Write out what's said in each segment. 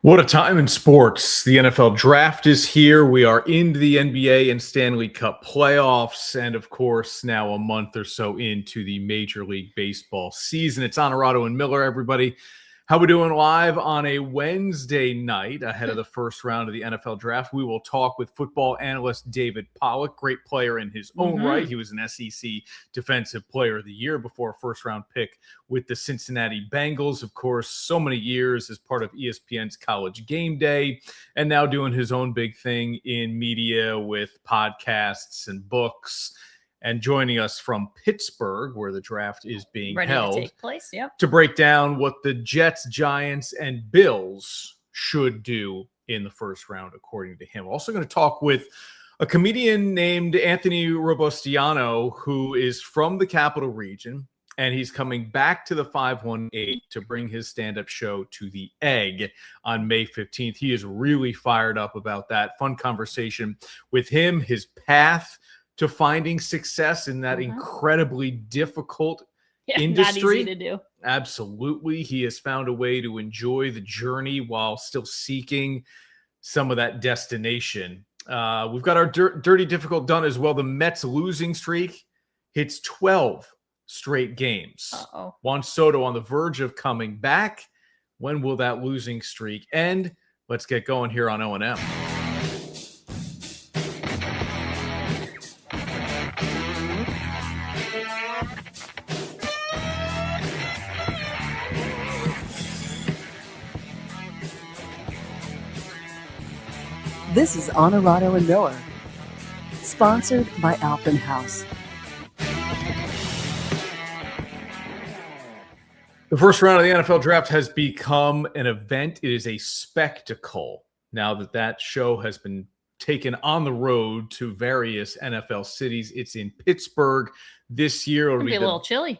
What a time in sports. The NFL draft is here. We are into the NBA and Stanley Cup playoffs. And of course, now a month or so into the Major League Baseball season. It's Onorato and Miller, everybody. How we doing live on a Wednesday night ahead of the first round of the NFL draft? We will talk with football analyst David Pollack, great player in his own right. He was an SEC Defensive Player of the Year before a first-round pick with the Cincinnati Bengals. Of course, so many years as part of ESPN's College Game Day, and now doing his own big thing in media with podcasts and books. And joining us from Pittsburgh, where the draft is being held, to take place, to break down what the Jets, Giants, and Bills should do in the first round, according to him. We're also going to talk with a comedian named Anthony Robustiano, who is from the Capital Region, and he's coming back to the 518 to bring his stand-up show to the Egg on May 15th. He is really fired up about that. Fun conversation with him, his path to finding success in that incredibly difficult industry. Not easy to do. Absolutely. He has found a way to enjoy the journey while still seeking some of that destination. We've got our Dirty Difficult done as well. The Mets losing streak hits 12 straight games. Juan Soto on the verge of coming back. When will that losing streak end? Let's get going here on O&M. This is Onorato and Miller, sponsored by Alpen House. The first round of the NFL draft has become an event. It is a spectacle now that show has been taken on the road to various NFL cities. It's in Pittsburgh this year. It'll be a little chilly.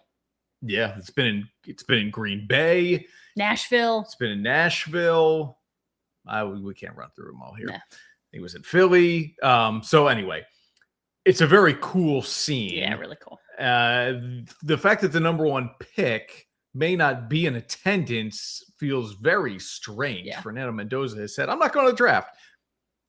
Yeah, it's been in Green Bay, Nashville. It's been in Nashville. We can't run through them all here. Nah. It was in Philly. So anyway, it's a very cool scene. Yeah, really cool. The fact that the number one pick may not be in attendance feels very strange. Yeah. Fernando Mendoza has said, I'm not going to the draft.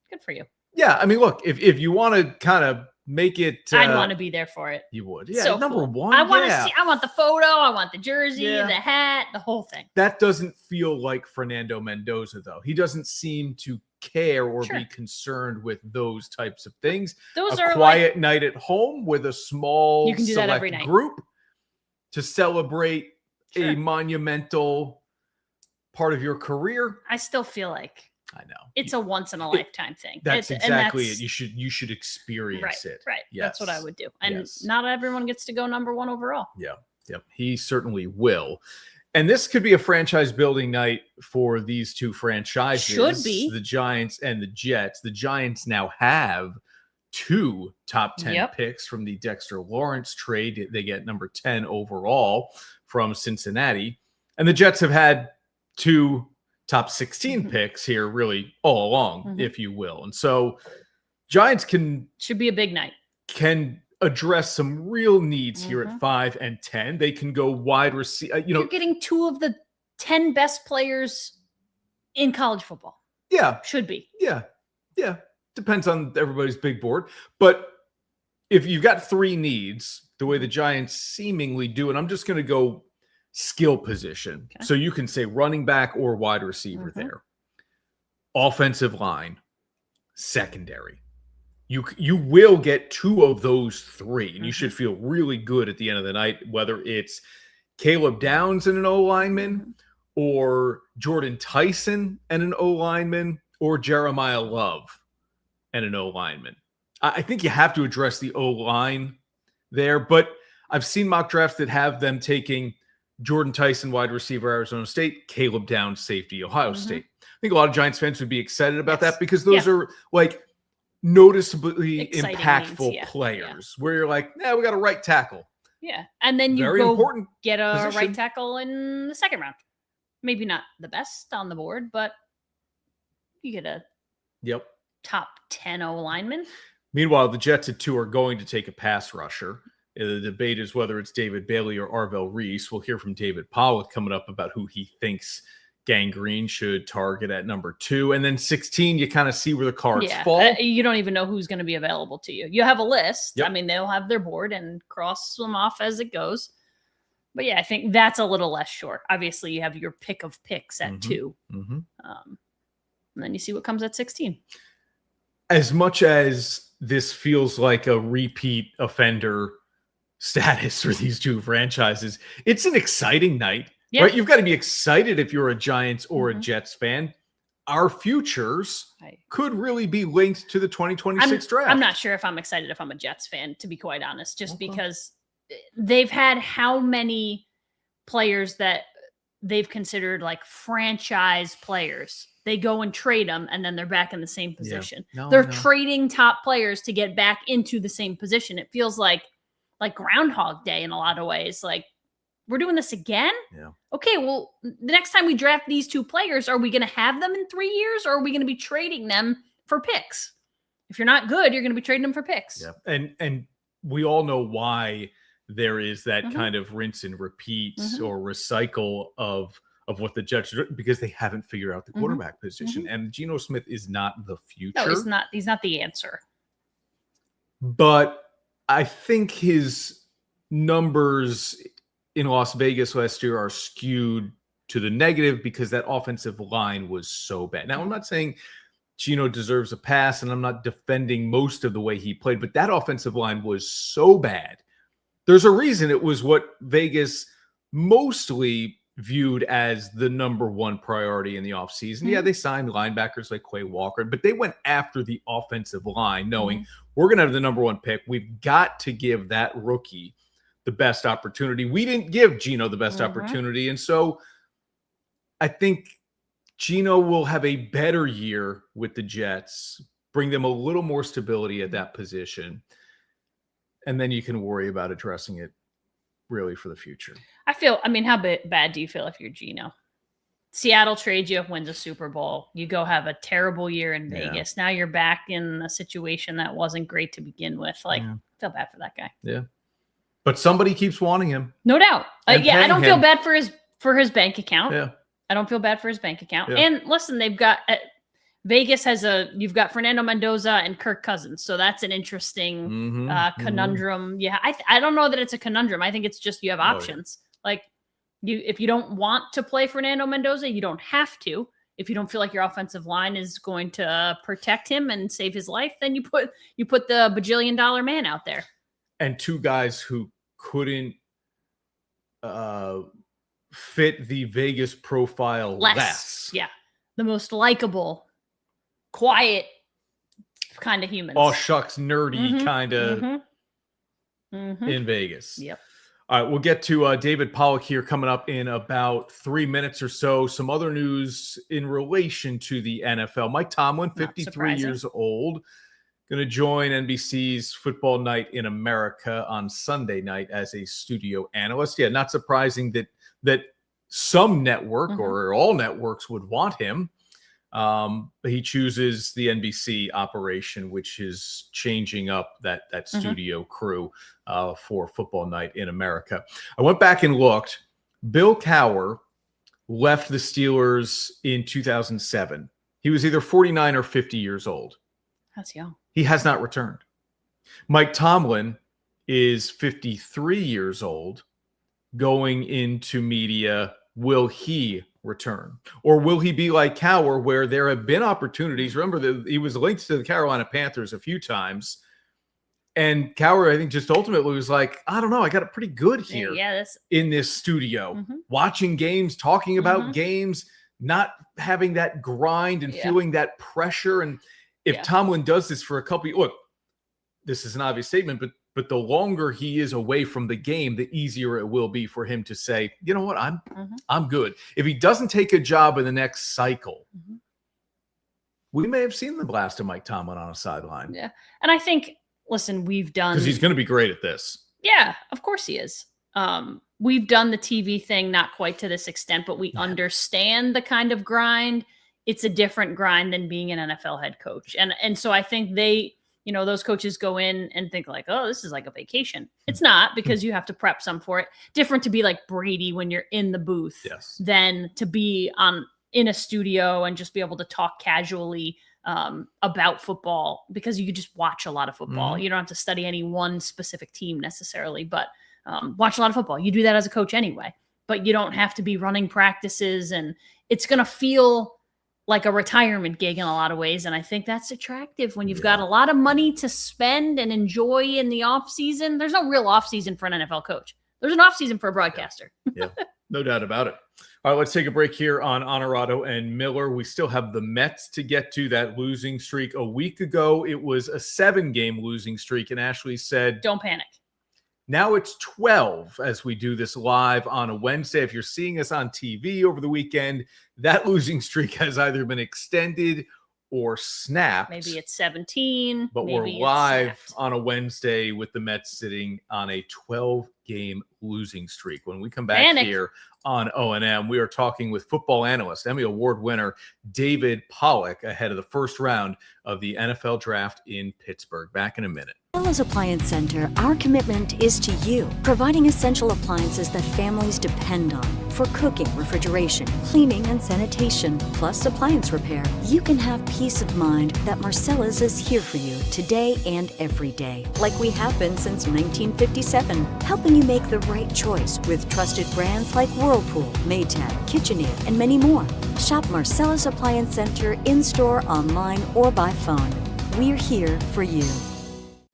Good for you. Yeah, I mean, look, if you want to kind of make it... I'd want to be there for it. You would. Yeah, so number cool. one. I want to see. I want the photo. I want the jersey, the hat, the whole thing. That doesn't feel like Fernando Mendoza, though. He doesn't seem to care or be concerned with those types of things. Those a are quiet night at home with a small you can do that every night. Group to celebrate a monumental part of your career. I still feel like I know it's a once in a lifetime thing. That's exactly it. You should experience it. Right. Yes. That's what I would do. And not everyone gets to go number one overall. Yeah. Yep. He certainly will. And this could be a franchise building night for these two franchises. Should be. The Giants and the Jets. The Giants now have two top 10 picks from the Dexter Lawrence trade. They get number 10 overall from Cincinnati. And the Jets have had two top 16 picks here really all along, if you will. And so Giants should be a big night. Can address some real needs here at 5 and 10. They can go wide receiver. You're getting two of the 10 best players in college football. Yeah. Should be. Yeah. Yeah. Depends on everybody's big board. But if you've got three needs, the way the Giants seemingly do, and I'm just going to go skill position. Okay. So you can say running back or wide receiver there. Offensive line, secondary. You will get two of those three, and you should feel really good at the end of the night, whether it's Caleb Downs and an O-lineman or Jordan Tyson and an O-lineman or Jeremiah Love and an O-lineman. I think you have to address the O-line there, but I've seen mock drafts that have them taking Jordan Tyson, wide receiver, Arizona State, Caleb Downs, safety, Ohio State. I think a lot of Giants fans would be excited about that because those are like noticeably exciting impactful players where you're like, we got a right tackle. Yeah. And then you get a right tackle in the second round. Maybe not the best on the board, but you get a top 10 O-lineman. Meanwhile, the Jets at 2 are going to take a pass rusher. The debate is whether it's David Bailey or Arvell Reese. We'll hear from David Pollack coming up about who he thinks Gangrene should target at number 2. And then 16, you kind of see where the cards fall. You don't even know who's going to be available to you. You have a list. Yep. I mean, they'll have their board and cross them off as it goes. But yeah, I think that's a little less sure. Obviously, you have your pick of picks at 2. And then you see what comes at 16. As much as this feels like a repeat offender status for these two franchises, it's an exciting night. Yeah. Right? You've got to be excited if you're a Giants or a Jets fan. Our futures could really be linked to the 2026 draft. I'm not sure if I'm excited if I'm a Jets fan, to be quite honest, just because they've had how many players that they've considered like franchise players. They go and trade them, and then they're back in the same position. Yeah. They're trading top players to get back into the same position. It feels like Groundhog Day in a lot of ways. Like, we're doing this again? Yeah. Okay, well, the next time we draft these 2 players, are we going to have them in 3 years, or are we going to be trading them for picks? If you're not good, you're going to be trading them for picks. Yeah. And we all know why there is that kind of rinse and repeat or recycle of what the Jets do, because they haven't figured out the quarterback position. And Geno Smith is not the future. No, he's not the answer. But I think his numbers in Las Vegas last year are skewed to the negative because that offensive line was so bad. Now, I'm not saying Geno deserves a pass, and I'm not defending most of the way he played, but that offensive line was so bad. There's a reason it was what Vegas mostly viewed as the number 1 priority in the offseason. Yeah, they signed linebackers like Quay Walker, but they went after the offensive line knowing we're going to have the number 1 pick. We've got to give that rookie the best opportunity. We didn't give Geno the best opportunity. And so I think Geno will have a better year with the Jets, bring them a little more stability at that position. And then you can worry about addressing it really for the future. I mean, how bad do you feel if you're Geno? Seattle trades you, wins a Super Bowl. You go have a terrible year in Vegas. Now you're back in a situation that wasn't great to begin with. Like, I feel bad for that guy. Yeah. But somebody keeps wanting him. No doubt. I don't feel bad for his bank account. Yeah. I don't feel bad for his bank account. Yeah. And listen, they've got Vegas you've got Fernando Mendoza and Kirk Cousins. So that's an interesting conundrum. Yeah. I don't know that it's a conundrum. I think it's just you have options. Like, if you don't want to play Fernando Mendoza, you don't have to. If you don't feel like your offensive line is going to protect him and save his life, then you put the bajillion-dollar man out there. And 2 guys who couldn't fit the Vegas profile less. Yeah. The most likable, quiet kind of humans. Oh, shucks, nerdy kind of in Vegas. Yep. All right, we'll get to David Pollack here coming up in about 3 minutes or so. Some other news in relation to the NFL. Mike Tomlin, 53 years old, going to join NBC's Football Night in America on Sunday night as a studio analyst. Yeah, not surprising that some network or all networks would want him. But he chooses the NBC operation, which is changing up that studio crew for Football Night in America. I went back and looked. Bill Cowher left the Steelers in 2007. He was either 49 or 50 years old. That's young. He has not returned. Mike Tomlin is 53 years old, going into media. Will he return? Or will he be like Cowher, where there have been opportunities? Remember that he was linked to the Carolina Panthers a few times. And Cowher, I think, just ultimately was like, I don't know, I got it pretty good here in this studio, watching games, talking about games, not having that grind and feeling that pressure. And if Tomlin does this for a couple of, look, this is an obvious statement, but the longer he is away from the game, the easier it will be for him to say, you know what, I'm good. If he doesn't take a job in the next cycle, we may have seen the blast of Mike Tomlin on a sideline. Yeah. And I think, listen, we've done... Because he's going to be great at this. Yeah, of course he is. We've done the TV thing, not quite to this extent, but we understand the kind of grind. It's a different grind than being an NFL head coach. And so I think those coaches go in and think like, oh, this is like a vacation. It's not, because you have to prep some for it. Different to be like Brady when you're in the booth than to be on in a studio and just be able to talk casually about football, because you could just watch a lot of football. You don't have to study any one specific team necessarily, but watch a lot of football. You do that as a coach anyway, but you don't have to be running practices, and it's going to feel like a retirement gig in a lot of ways. And I think that's attractive when you've got a lot of money to spend and enjoy in the off season. There's no real off season for an NFL coach. There's an off season for a broadcaster. Yeah, no doubt about it. All right, let's take a break here on Onorato and Miller. We still have the Mets to get to. That losing streak a week ago, it was a 7-game losing streak. And Ashley said, don't panic. Now it's 12 as we do this live on a Wednesday. If you're seeing us on TV over the weekend, that losing streak has either been extended or snapped. Maybe it's 17. But we're live on a Wednesday with the Mets sitting on a 12-game losing streak. When we come back here on O&M, we are talking with football analyst, Emmy Award winner David Pollack ahead of the first round of the NFL draft in Pittsburgh. Back in a minute. Marcella's Appliance Center, our commitment is to you, providing essential appliances that families depend on for cooking, refrigeration, cleaning, and sanitation, plus appliance repair. You can have peace of mind that Marcella's is here for you today and every day, like we have been since 1957, helping you make the right choice with trusted brands like Whirlpool, Maytag, KitchenAid, and many more. Shop Marcella's Appliance Center in-store, online, or by phone. We're here for you.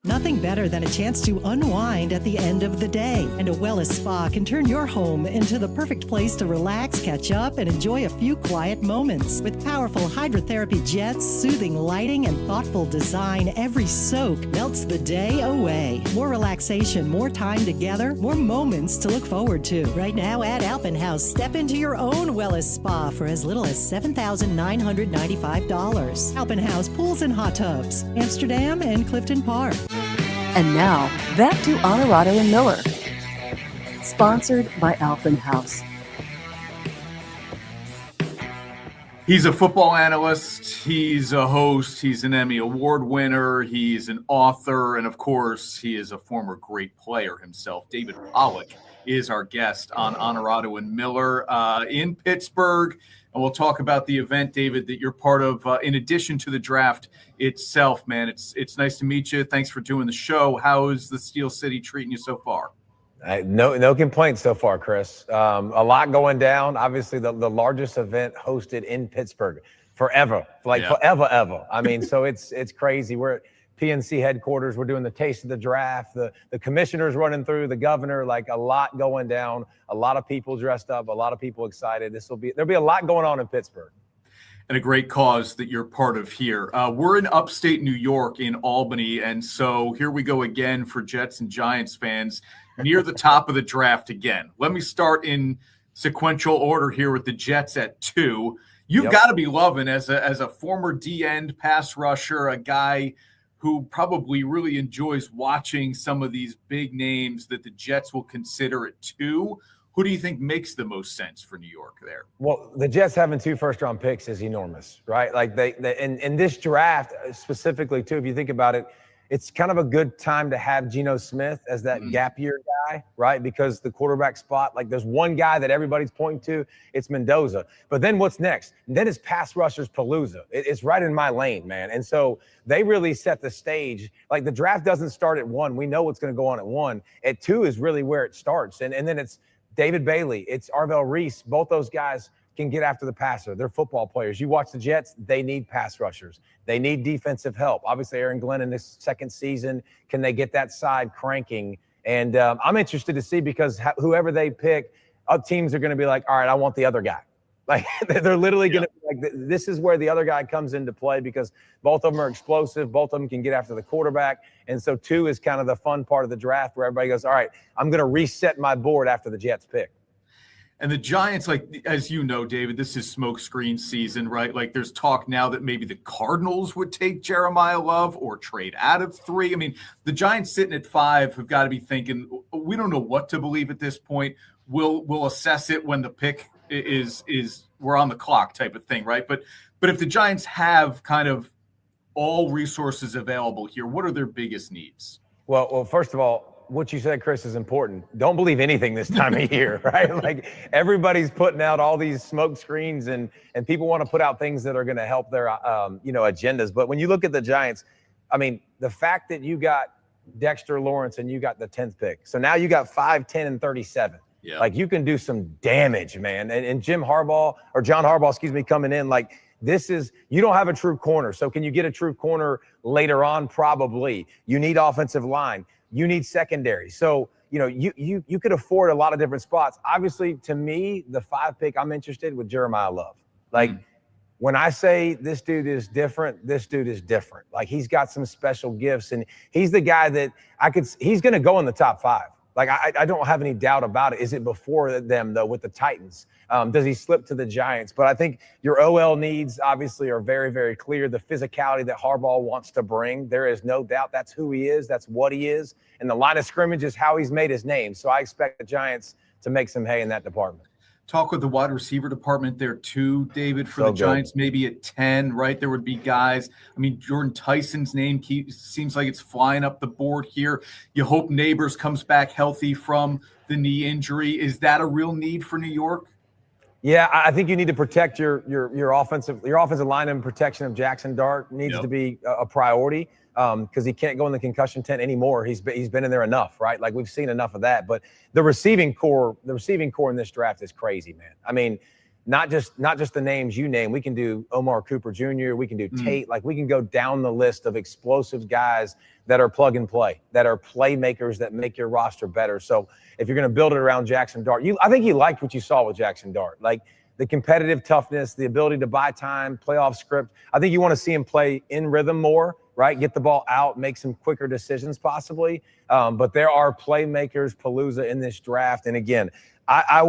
Nothing better than a chance to unwind at the end of the day. And a Wellness Spa can turn your home into the perfect place to relax, catch up, and enjoy a few quiet moments. With powerful hydrotherapy jets, soothing lighting, and thoughtful design, every soak melts the day away. More relaxation, more time together, more moments to look forward to. Right now at Albany House, step into your own Wellness Spa for as little as $7,995. Albany House Pools and Hot Tubs, Amsterdam and Clifton Park. And now, back to Onorato and Miller. Sponsored by Albany House. He's a football analyst. He's a host. He's an Emmy Award winner. He's an author. And, of course, he is a former great player himself. David Pollack is our guest on Onorato and Miller in Pittsburgh. And we'll talk about the event, David, that you're part of in addition to the draft itself, man. It's nice to meet you. Thanks for doing the show. How is the Steel City treating you so far? No complaints so far, Chris. A lot going down. Obviously, the largest event hosted in Pittsburgh forever, forever. I mean, so it's crazy. We're at PNC headquarters. We're doing the taste of the draft. The commissioner's running through, the governor, like a lot going down. A lot of people dressed up, a lot of people excited. There'll be a lot going on in Pittsburgh. And a great cause that you're part of here. We're in upstate New York in Albany. And so here we go again for Jets and Giants fans near the top of the draft again. Let me start in sequential order here with the Jets at 2. You've got to be loving as a former D-end pass rusher, a guy who probably really enjoys watching some of these big names that the Jets will consider at 2. Who do you think makes the most sense for New York there? Well, the Jets having 2 first-round picks is enormous, right? Like they in this draft specifically, too, if you think about it, it's kind of a good time to have Geno Smith as that gap year guy, right? Because the quarterback spot, like there's one guy that everybody's pointing to, it's Mendoza. But then what's next? And then it's pass rushers palooza. It's right in my lane, man. And so they really set the stage. Like the draft doesn't start at 1. We know what's going to go on at 1. At 2 is really where it starts. And then it's David Bailey, it's Arvell Reese. Both those guys can get after the passer. They're football players. You watch the Jets, they need pass rushers. They need defensive help. Obviously, Aaron Glenn in this second season, can they get that side cranking? And I'm interested to see because whoever they pick, teams are going to be like, all right, I want the other guy. Like they're literally going to be like, this is where the other guy comes into play because both of them are explosive. Both of them can get after the quarterback. And so 2 is kind of the fun part of the draft where everybody goes, all right, I'm going to reset my board after the Jets pick. And the Giants, like, as you know, David, this is smokescreen season, right? Like there's talk now that maybe the Cardinals would take Jeremiah Love or trade out of 3. I mean, the Giants sitting at 5 have got to be thinking, we don't know what to believe at this point. We'll assess it when the pick is we're on the clock type of thing, right? But if the Giants have kind of all resources available here, what are their biggest needs? Well, first of all, what you said, Chris, is important. Don't believe anything this time of year, right? Like everybody's putting out all these smoke screens and people want to put out things that are going to help their, agendas. But when you look at the Giants, I mean, the fact that you got Dexter Lawrence and you got the 10th pick. So now you got 5, 10, and 37. Yeah. Like you can do some damage, man. And John Harbaugh, coming in, like this is, you don't have a true corner. So can you get a true corner later on? Probably. You need offensive line. You need secondary. So, you could afford a lot of different spots. Obviously, to me, the 5 pick, I'm interested with Jeremiah Love. Like when I say this dude is different, this dude is different. Like he's got some special gifts and he's the guy that he's going to go in the top 5. Like, I don't have any doubt about it. Is it before them, though, with the Titans? Does he slip to the Giants? But I think your OL needs, obviously, are very, very clear. The physicality that Harbaugh wants to bring, there is no doubt that's who he is. That's what he is. And the line of scrimmage is how he's made his name. So I expect the Giants to make some hay in that department. Talk with the wide receiver department there too, David, for the Giants, maybe at 10, right? There would be guys. I mean, Jordan Tyson's name seems like it's flying up the board here. You hope Neighbors comes back healthy from the knee injury. Is that a real need for New York? Yeah, I think you need to protect your offensive line, and protection of Jackson Dart needs to be a priority. Because he can't go in the concussion tent anymore. He's been in there enough, right? Like we've seen enough of that. But the receiving core in this draft is crazy, man. I mean, not just the names you name. We can do Omar Cooper Jr. We can do Tate. Like we can go down the list of explosive guys that are plug and play, that are playmakers that make your roster better. So if you're going to build it around Jackson Dart, I think you liked what you saw with Jackson Dart, like the competitive toughness, the ability to buy time, playoff script. I think you want to see him play in rhythm more. Right, get the ball out, make some quicker decisions possibly. But there are playmakers, Palooza, in this draft. And again, I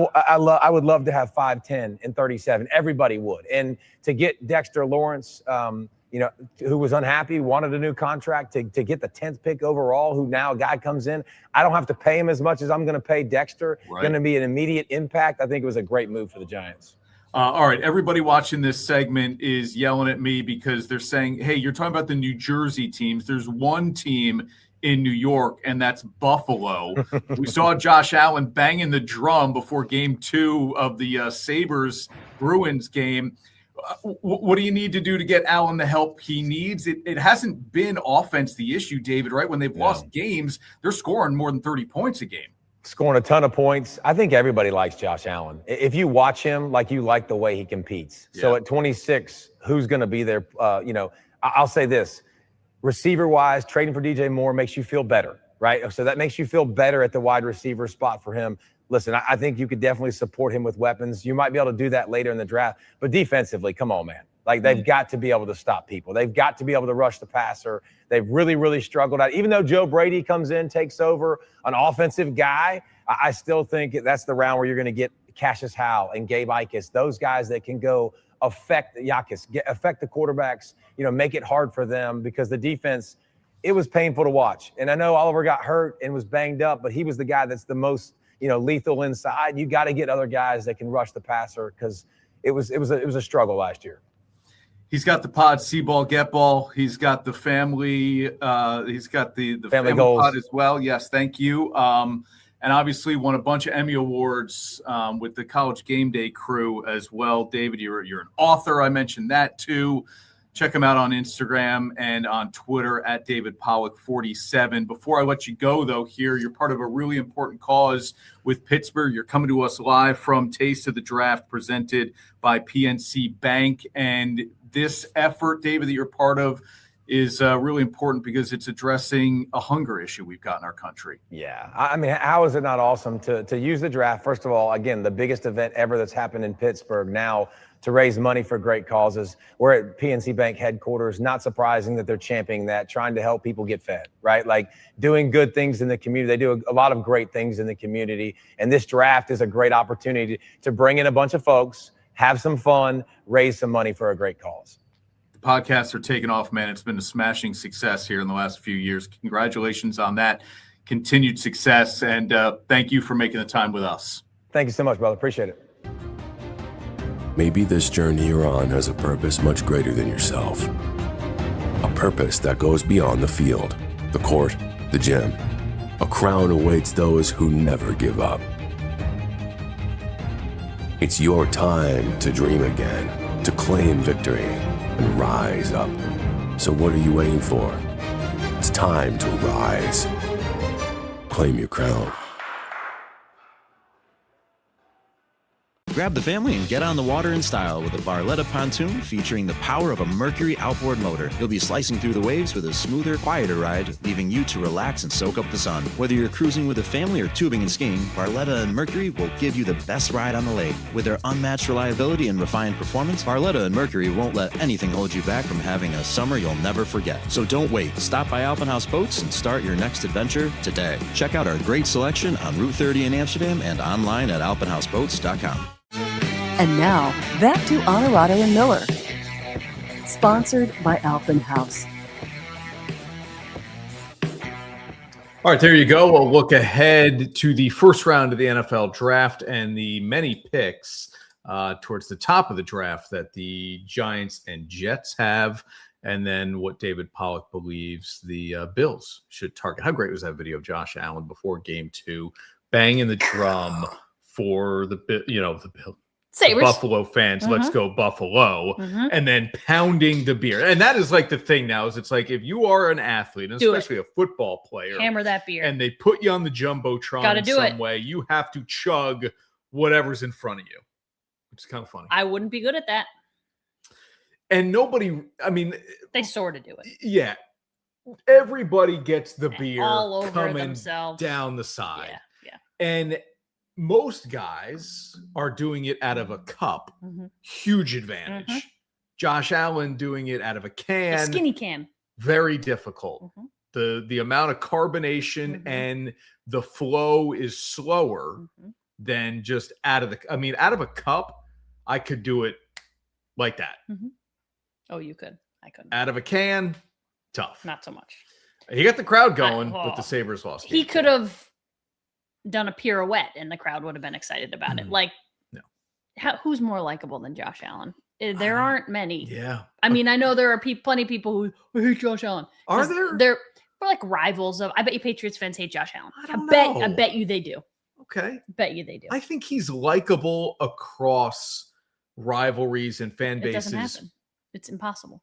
would love to have 5, 10, and 37. Everybody would. And to get Dexter Lawrence, who was unhappy, wanted a new contract, to get the 10th pick overall, who now a guy comes in, I don't have to pay him as much as I'm going to pay Dexter. Right. Going to be an immediate impact. I think it was a great move for the Giants. All right, everybody watching this segment is yelling at me because they're saying, hey, you're talking about the New Jersey teams. There's one team in New York, and that's Buffalo. We saw Josh Allen banging the drum before game 2 of the Sabres-Bruins game. What do you need to do to get Allen the help he needs? It hasn't been offense the issue, David, right? When they've lost games, they're scoring more than 30 points a game. Scoring a ton of points. I think everybody likes Josh Allen. If you watch him, like you like the way he competes. Yeah. So at 26, who's going to be there? I'll say this. Receiver-wise, trading for DJ Moore makes you feel better, right? So that makes you feel better at the wide receiver spot for him. Listen, I think you could definitely support him with weapons. You might be able to do that later in the draft. But defensively, come on, man. Like, they've got to be able to stop people. They've got to be able to rush the passer. They've really, really struggled at it. Even though Joe Brady comes in, takes over, an offensive guy, I still think that's the round where you're going to get Cassius Howell and Gabe Ikes, those guys that can go affect the quarterbacks, make it hard for them, because the defense, it was painful to watch. And I know Oliver got hurt and was banged up, but he was the guy that's the most, lethal inside. You got to get other guys that can rush the passer, because it was a struggle last year. He's got the pod, see ball, get ball. He's got the family. He's got the family goals pod as well. Yes, thank you. And obviously won a bunch of Emmy Awards with the College Game Day crew as well. David, you're an author. I mentioned that too. Check him out on Instagram and on Twitter at David Pollack 47. Before I let you go, though, here, you're part of a really important cause with Pittsburgh. You're coming to us live from Taste of the Draft, presented by PNC Bank. And this effort, David, that you're part of is really important because it's addressing a hunger issue we've got in our country. Yeah. I mean, how is it not awesome to use the draft? First of all, again, the biggest event ever that's happened in Pittsburgh now to raise money for great causes. We're at PNC Bank headquarters. Not surprising that they're championing that, trying to help people get fed, right? Like doing good things in the community. They do a lot of great things in the community. And this draft is a great opportunity to bring in a bunch of folks, have some fun, raise some money for a great cause. Podcasts are taking off, man. It's been a smashing success here in the last few years. Congratulations on that continued success, and thank you for making the time with us. Thank you so much, brother. Appreciate it. Maybe this journey you're on has a purpose much greater than yourself. A purpose that goes beyond the field, the court, the gym. A crown awaits those who never give up. It's your time to dream again, to claim victory, and rise up. So what are you waiting for? It's time to rise. Claim your crown. Grab the family and get on the water in style with a Barletta pontoon featuring the power of a Mercury outboard motor. You'll be slicing through the waves with a smoother, quieter ride, leaving you to relax and soak up the sun. Whether you're cruising with a family or tubing and skiing, Barletta and Mercury will give you the best ride on the lake. With their unmatched reliability and refined performance, Barletta and Mercury won't let anything hold you back from having a summer you'll never forget. So don't wait. Stop by Alpenhaus Boats and start your next adventure today. Check out our great selection on Route 30 in Amsterdam and online at alpenhausboats.com. And now, back to Onorato and Miller. Sponsored by Alpenhaus. All right, there you go. We'll look ahead to the first round of the NFL draft and the many picks towards the top of the draft that the Giants and Jets have, and then what David Pollack believes the Bills should target. How great was that video of Josh Allen before Game 2, banging the drum for the Bill. Sabres. Buffalo fans, let's go Buffalo, and then pounding the beer. And that is like the thing now is it's like if you are an athlete, and especially a football player, hammer that beer. And they put you on the Jumbotron in some way, you have to chug whatever's in front of you, which is kind of funny. I wouldn't be good at that. And nobody, I mean, they sort of do it. Yeah. Everybody gets the beer all over coming themselves down the side. Yeah. And most guys are doing it out of a cup. Huge advantage. Josh Allen doing it out of a can. A skinny can. Very difficult. The amount of carbonation and the flow is slower than just out of a cup, I could do it like that. Oh, you could. I couldn't. Out of a can, tough. Not so much. He got the crowd going, but the Sabres lost. He could have done a pirouette and the crowd would have been excited about it. Like, who's more likable than Josh Allen? There aren't many. Yeah. I mean, I know there are plenty of people who hate Josh Allen. Are there? We're like rivals of. I bet you Patriots fans hate Josh Allen. I bet you they do. Okay. Bet you they do. I think he's likable across rivalries and fan bases. It doesn't happen. It's impossible.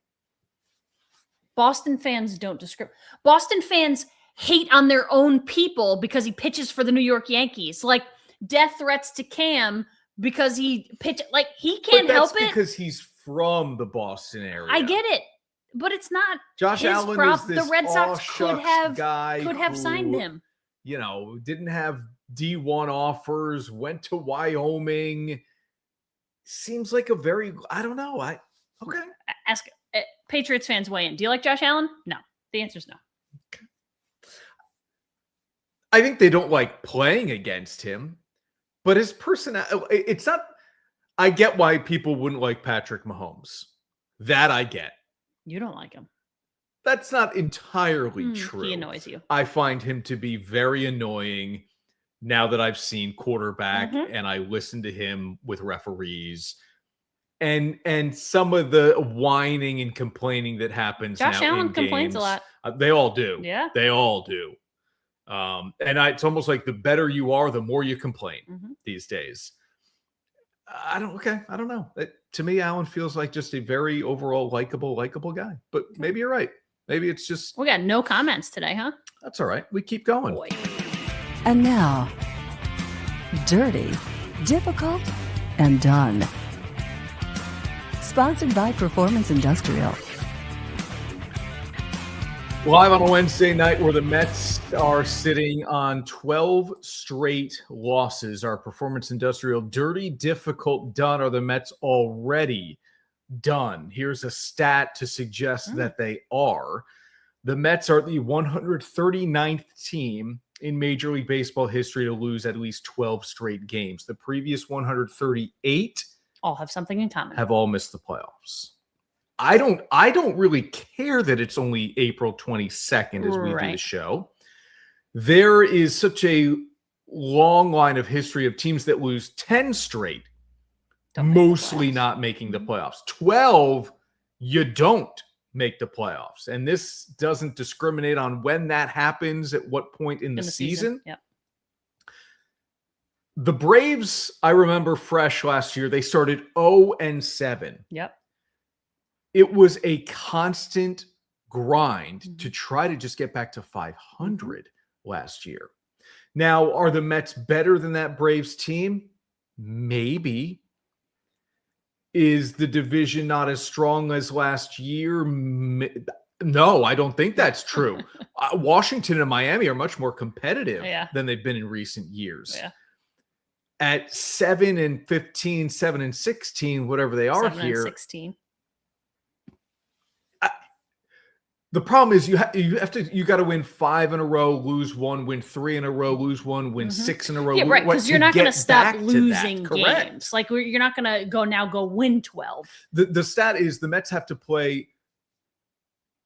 Boston fans don't discriminate. Boston fans hate on their own people because he pitches for the New York Yankees. Like death threats to Cam because he pitched. Like he can't help it because he's from the Boston area. I get it, but it's not Josh his Allen prop. is this the Red Sox could have who, signed him. You know, didn't have D1 offers, went to Wyoming. Seems like a very, I don't know. Okay. Ask Patriots fans weigh in. Do you like Josh Allen? No. The answer is no. Okay. I think they don't like playing against him, but his personality, it's not, I get why people wouldn't like Patrick Mahomes. That I get. You don't like him. That's not entirely true. He annoys you. I find him to be very annoying now that I've seen quarterback and I listen to him with referees and some of the whining and complaining that happens. Josh now Allen in complains games. A lot. They all do. Yeah. They all do. It's almost like the better you are, the more you complain these days. I don't know. To me, Allen feels like just a very overall likable guy. But maybe you're right. Maybe it's just... We got no comments today, huh? That's all right. We keep going. Boy. And now, Dirty, Difficult, and Done. Sponsored by Performance Industrial. Live on a Wednesday night where the Mets are sitting on 12 straight losses. Our Performance Industrial Dirty, Difficult, Done. Are the Mets already done? Here's a stat to suggest that they are. The Mets are the 139th team in Major League Baseball history to lose at least 12 straight games. The previous 138 all have something in common. Have all missed the playoffs. I don't really care that it's only April 22nd as we do the show. There is such a long line of history of teams that lose 10 straight, mostly not making the playoffs. 12, you don't make the playoffs. And this doesn't discriminate on when that happens, at what point in the season. Yep. The Braves, I remember fresh last year, they started 0-7. Yep. It was a constant grind to try to just get back to 500 last year. Now, are the Mets better than that Braves team? Maybe. Is the division not as strong as last year? No, I don't think that's true. Washington and Miami are much more competitive than they've been in recent years. Yeah. At 7-15, 7-16, whatever they are 7-16. The problem is you got to win 5 in a row, lose 1, win 3 in a row, lose 1, win 6 in a row. Yeah, right. Because you're not going to stop losing Correct. games. Like you're not going to go win 12. The stat is the Mets have to play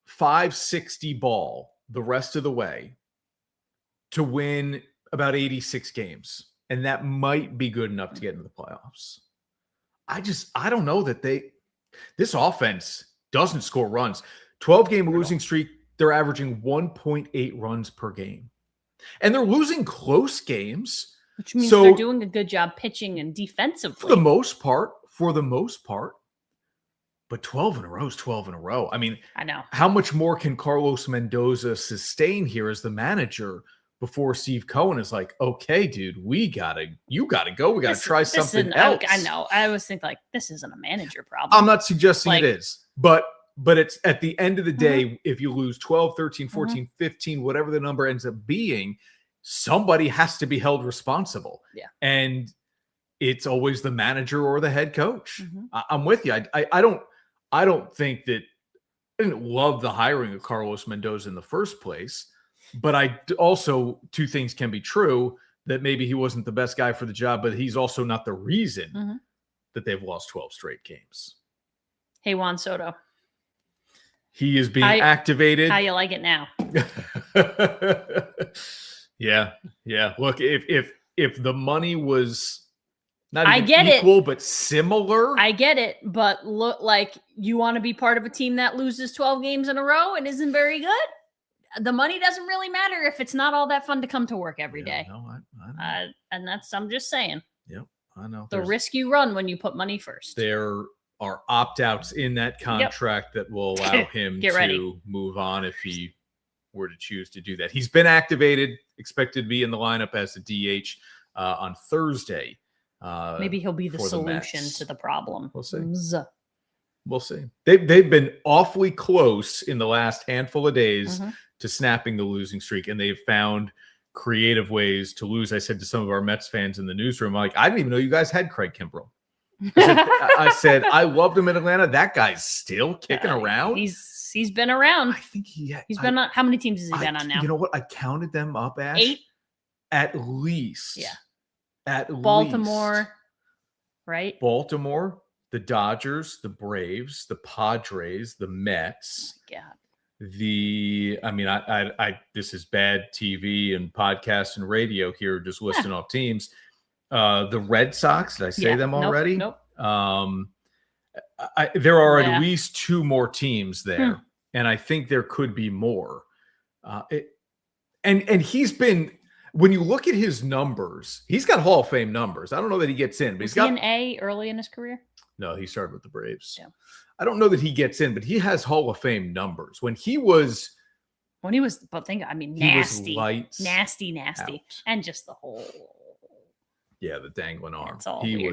560 ball the rest of the way to win about 86 games. And that might be good enough to get into the playoffs. I don't know that this offense doesn't score runs. 12-game losing streak, they're averaging 1.8 runs per game. And they're losing close games. Which means they're doing a good job pitching and defensively. For the most part. But 12 in a row is 12 in a row. I mean, I know. How much more can Carlos Mendoza sustain here as the manager before Steve Cohen is like, okay, dude, you gotta go. We gotta try something else. I know. I always think like this isn't a manager problem. I'm not suggesting it is, but it's at the end of the day, if you lose 12, 13, 14, 15, whatever the number ends up being, somebody has to be held responsible. Yeah. And it's always the manager or the head coach. I'm with you. I don't think that I didn't love the hiring of Carlos Mendoza in the first place, but I also, two things can be true, that maybe he wasn't the best guy for the job, but he's also not the reason that they've lost 12 straight games. Hey, Juan Soto. He is being activated. How you like it now? Yeah. Look, if the money was not even equal, but similar. I get it, but look, like you want to be part of a team that loses 12 games in a row and isn't very good. The money doesn't really matter if it's not all that fun to come to work every day. No, and I'm just saying. Yep, I know. The risk you run when you put money first. There are opt-outs in that contract that will allow him to move on if he were to choose to do that. He's been activated, expected to be in the lineup as a DH on Thursday. Maybe he'll be the solution to the problem. We'll see. We'll see. They've been awfully close in the last handful of days to snapping the losing streak, and they've found creative ways to lose. I said to some of our Mets fans in the newsroom, like, I didn't even know you guys had Craig Kimbrell. I said I loved him in Atlanta. That guy's still kicking around. He's been around. I think he's been on. How many teams has he been on now? You know what? I counted them up, Ash. 8 at least. Yeah. At Baltimore, least. right? Baltimore, the Dodgers, the Braves, the Padres, the Mets. Oh my God. I this is bad TV and podcast and radio here, just listing off teams. The Red Sox, did I say them already? Nope. There are at least 2 more teams there, and I think there could be more. And he's been, when you look at his numbers, he's got Hall of Fame numbers. I don't know that he gets in, but he's got an A early in his career. No, he started with the Braves. Yeah. I don't know that he gets in, but he has Hall of Fame numbers. When he was, nasty, out. And just the whole. Yeah, the dangling arm. He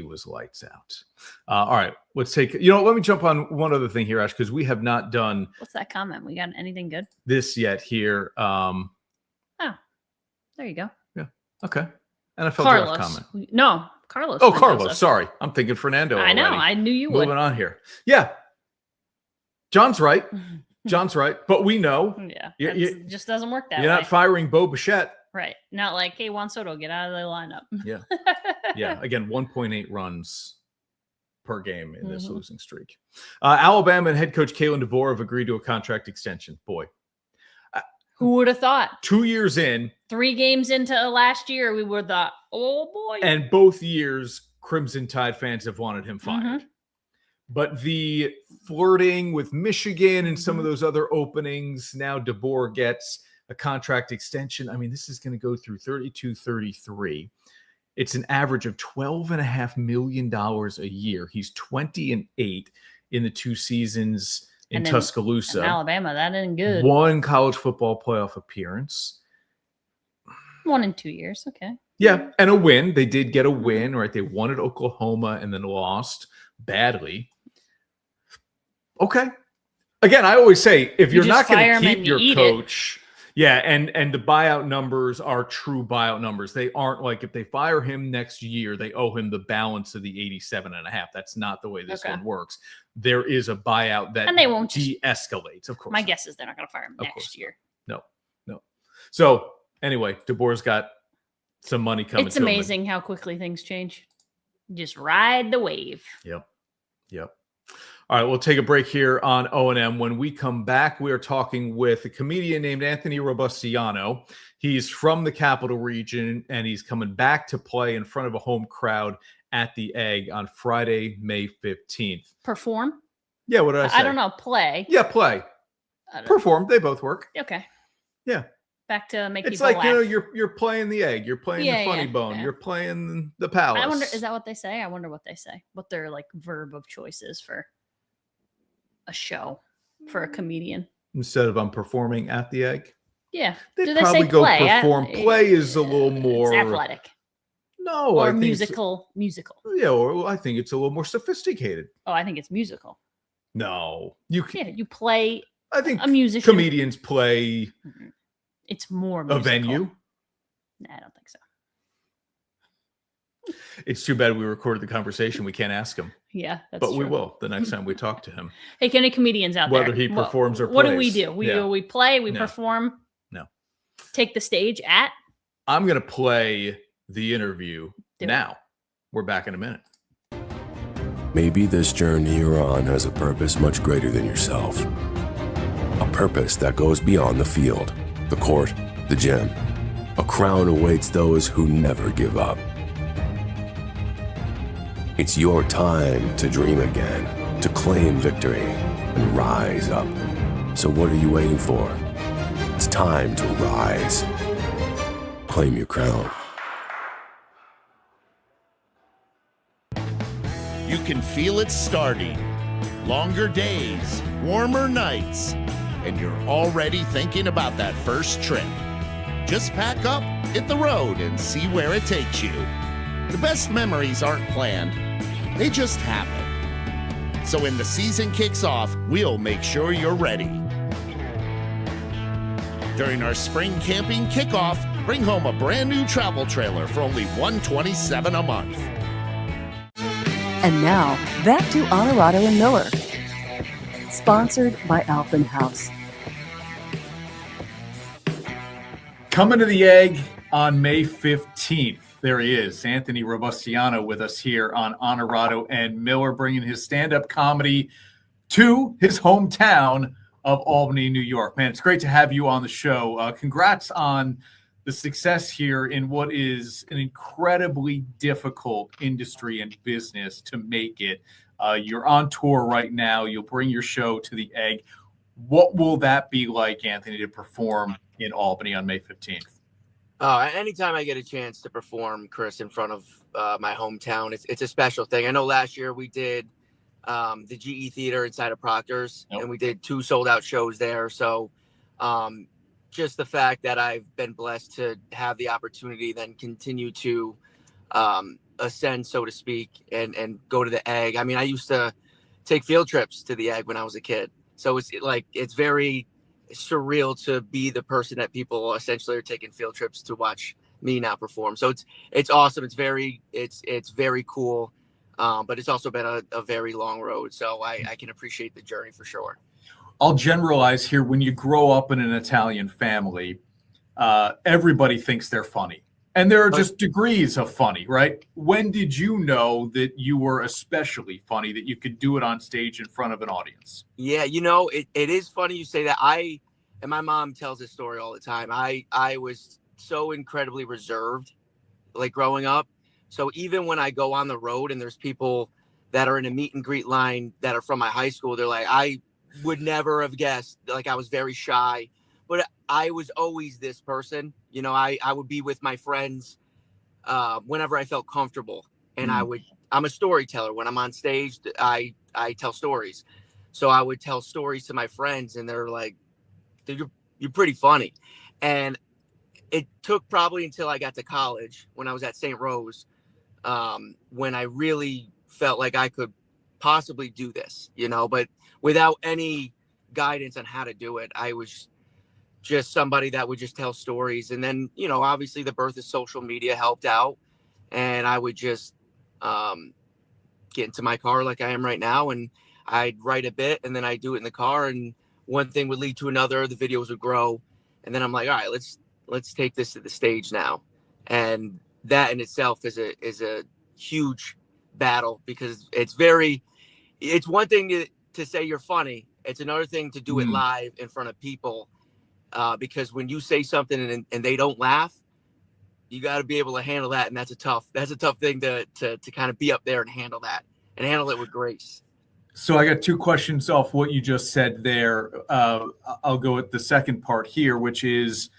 was lights out. All right, let's take. Let me jump on one other thing here, Ash, because we have not done. What's that comment? We got anything good? This yet here. There you go. Yeah. Okay. NFL Carlos. draft comment. No, Carlos. Oh, Carlos. Sorry, I'm thinking Fernando. I know. Already. I knew you would. Moving on here. Yeah. John's right. But we know. Yeah. It just doesn't work that way. You're not firing Bo Bichette. Right. Not like, hey, Juan Soto, get out of the lineup. Yeah. Yeah. Again, 1.8 runs per game in this losing streak. Alabama and head coach Kalen DeBoer have agreed to a contract extension. Boy. Who would have thought? 2 years in. 3 games into last year, we would have thought, oh boy. And both years, Crimson Tide fans have wanted him fired. But the flirting with Michigan and some of those other openings, now DeBoer gets a contract extension. I mean, this is going to go through 32, 33. It's an average of $12.5 million a year. He's 20-8 in the 2 seasons in Tuscaloosa. In Alabama, that ain't good. 1 college football playoff appearance. 1 in 2 years. Okay. Yeah, and a win. They did get a win, right? They won at Oklahoma and then lost badly. Okay. Again, I always say, if you're not going to keep your coach, and the buyout numbers are true buyout numbers. They aren't like if they fire him next year, they owe him the balance of the 87.5. That's not the way this one works. There is a buyout that they won't de-escalates, of course. My guess is they're not going to fire him next year. No. So anyway, DeBoer's got some money coming. It's amazing how quickly things change. Just ride the wave. Yep. All right, we'll take a break here on O&M. When we come back, we are talking with a comedian named Anthony Robustiano. He's from the Capital Region, and he's coming back to play in front of a home crowd at the Egg on Friday, May 15th. Perform? Yeah, what did I say? I don't know. Play. Yeah, play. Perform. They both work. Okay. Yeah. Back to make it's people like, laugh. You're playing the Egg. You're playing the Funny Bone. You're playing the Palace. I wonder, is that what they say? I wonder what they say. What their like verb of choice is for a show for a comedian. Instead of I'm performing at the Egg? Yeah. They'd probably go play? Perform. Play is a little more... It's athletic. No, or I think musical. Yeah, or I think it's a little more sophisticated. Oh, I think it's musical. No. You play I think a musician. Comedians play... It's more musical. A venue? Nah, I don't think so. It's too bad we recorded the conversation. We can't ask him. Yeah, but we will the next time we talk to him. Hey, any comedians out there? Whether he performs or plays. What do we do? We play, we perform. No. Take the stage at? I'm going to play the interview now. We're back in a minute. Maybe this journey you're on has a purpose much greater than yourself. A purpose that goes beyond the field, the court, the gym. A crown awaits those who never give up. It's your time to dream again, to claim victory, and rise up. So what are you waiting for? It's time to rise. Claim your crown. You can feel it starting. Longer days, warmer nights, and you're already thinking about that first trip. Just pack up, hit the road, and see where it takes you. The best memories aren't planned, they just happen. So when the season kicks off, we'll make sure you're ready. During our spring camping kickoff, bring home a brand new travel trailer for only $127 a month. And now, back to Onorato and Miller. Sponsored by Albany House. Coming to the Egg on May 15th. There he is, Anthony Robustiano, with us here on Onorato and Miller, bringing his stand-up comedy to his hometown of Albany, New York. Man, it's great to have you on the show. Congrats on the success here in what is an incredibly difficult industry and business to make it. You're on tour right now. You'll bring your show to the Egg. What will that be like, Anthony, to perform in Albany on May 15th? Anytime I get a chance to perform, Chris, in front of my hometown, it's a special thing. I know last year we did the GE Theater inside of Proctor's, and we did 2 sold-out shows there. So just the fact that I've been blessed to have the opportunity then continue to ascend, so to speak, and go to the Egg. I mean, I used to take field trips to the Egg when I was a kid. So it's very surreal to be the person that people essentially are taking field trips to watch me now perform. So it's awesome. It's very cool. But it's also been a very long road. So I can appreciate the journey for sure. I'll generalize here. When you grow up in an Italian family, everybody thinks they're funny. And there are just degrees of funny, right? When did you know that you were especially funny, that you could do it on stage in front of an audience? Yeah, it is funny you say that. And my mom tells this story all the time. I was so incredibly reserved, like growing up. So even when I go on the road and there's people that are in a meet and greet line that are from my high school. They're like, I would never have guessed. Like, I was very shy, but I was always this person. You know, I would be with my friends whenever I felt comfortable. And I'm a storyteller. When I'm on stage, I tell stories. So I would tell stories to my friends, and they're like, you're pretty funny. And it took probably until I got to college, when I was at St. Rose, when I really felt like I could possibly do this, you know, but without any guidance on how to do it. I was just somebody that would just tell stories. And then, you know, obviously the birth of social media helped out, and I would just get into my car like I am right now, and I'd write a bit, and then I'd do it in the car, and one thing would lead to another. The videos would grow, and then I'm like, all right, let's take this to the stage now. And that in itself is a huge battle, because it's one thing to say you're funny. It's another thing to do it live in front of people, because when you say something and they don't laugh, you got to be able to handle that. And that's a tough thing to kind of be up there and handle that, and handle it with grace. So I got two questions off what you just said there. I'll go with the second part here, which is,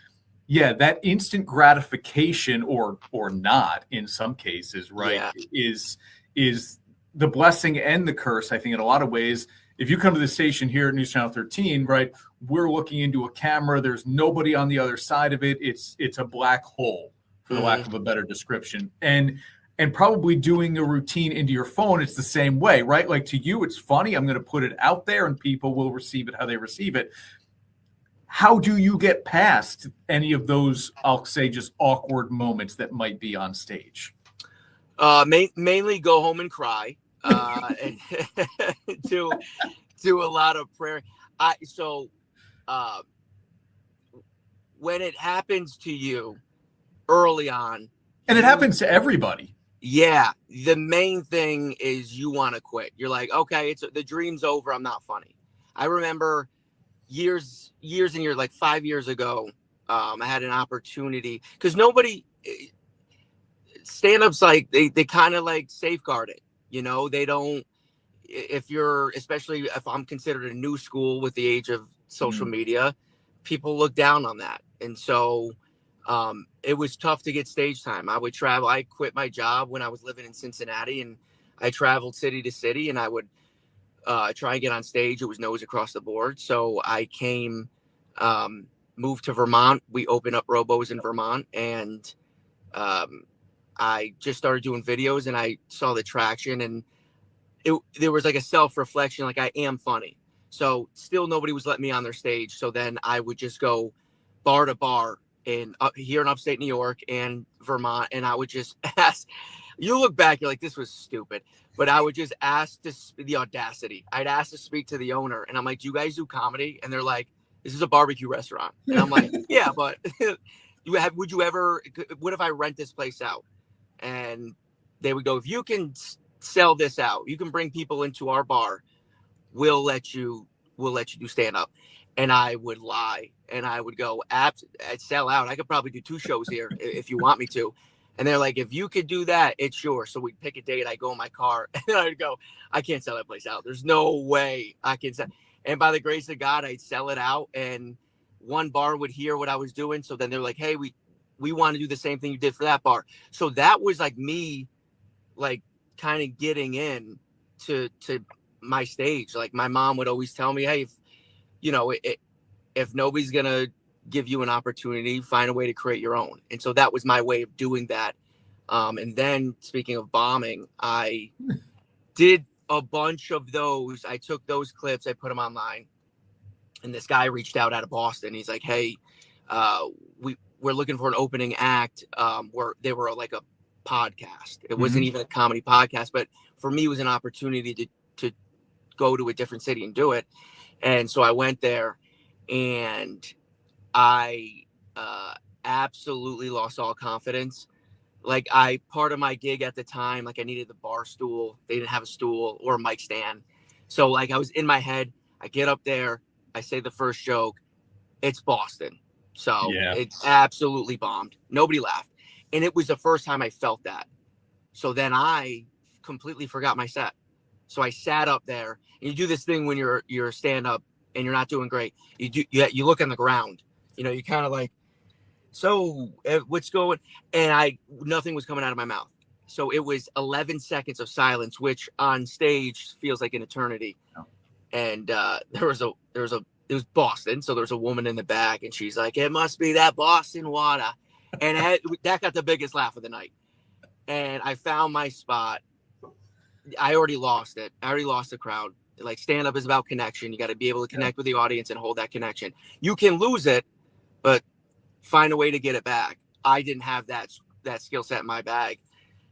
yeah, that instant gratification or not in some cases, right, is the blessing and the curse, I think, in a lot of ways. If you come to the station here at News Channel 13, right, we're looking into a camera. There's nobody on the other side of it. It's a black hole, for the lack of a better description. And probably doing a routine into your phone, it's the same way, right? Like, to you, it's funny. I'm going to put it out there, and people will receive it how they receive it. How do you get past any of those, I'll say, just awkward moments that might be on stage? Mainly go home and cry, and do a lot of prayer. When it happens to you early on, and it happens to everybody. Yeah, the main thing is you want to quit. You're like, okay, the dream's over. I'm not funny. I remember years and years, like 5 years ago, I had an opportunity, because stand-ups, like they kind of like safeguard it. You know, they don't, especially if I'm considered a new school with the age of social media, people look down on that. And so it was tough to get stage time. I would travel. I quit my job when I was living in Cincinnati, and I traveled city to city, and I would try and get on stage. It was no's across the board. So I moved to Vermont. We opened up Robos in Vermont, and I just started doing videos, and I saw the traction, and there was like a self-reflection, like I am funny. So still nobody was letting me on their stage. So then I would just go bar to bar here in upstate New York and Vermont, and I would just ask. You look back, you're like, this was stupid. But I would just ask the audacity. I'd ask to speak to the owner, and I'm like, do you guys do comedy? And they're like, this is a barbecue restaurant. And I'm like, yeah, but what if I rent this place out? And they would go, if you can sell this out, you can bring people into our bar, we'll let you do stand up. And I would lie, and I would go, I'd sell out. I could probably do 2 shows here if you want me to. And they're like, if you could do that, it's yours. So we'd pick a date. I go in my car, and I'd go, I can't sell that place out. There's no way I can sell. And by the grace of God, I'd sell it out, and one bar would hear what I was doing. So then they're like, hey, we want to do the same thing you did for that bar. So that was like me, like kind of getting in to my stage. Like my mom would always tell me, hey, if nobody's going to give you an opportunity, find a way to create your own. And so that was my way of doing that. And then speaking of bombing, I did a bunch of those. I took those clips, I put them online, and this guy reached out of Boston. He's like, hey, we're looking for an opening act, where they were like a podcast. It wasn't even a comedy podcast, but for me, it was an opportunity to go to a different city and do it. And so I went there, and I absolutely lost all confidence. Like part of my gig at the time, like I needed the bar stool. They didn't have a stool or a mic stand. So like I was in my head, I get up there, I say the first joke, it's Boston. So It's absolutely bombed. Nobody laughed. And it was the first time I felt that. So then I completely forgot my set. So I sat up there, and you do this thing when you're stand up and you're not doing great. You look on the ground, you kind of like, so what's going, and nothing was coming out of my mouth. So it was 11 seconds of silence, which on stage feels like an eternity. Oh. And it was Boston. So there was a woman in the back, and she's like, it must be that Boston water. And that got the biggest laugh of the night. And I found my spot. I already lost it. I already lost the crowd. Like, stand up is about connection. You got to be able to connect with the audience and hold that connection. You can lose it, but find a way to get it back. I didn't have that skill set in my bag.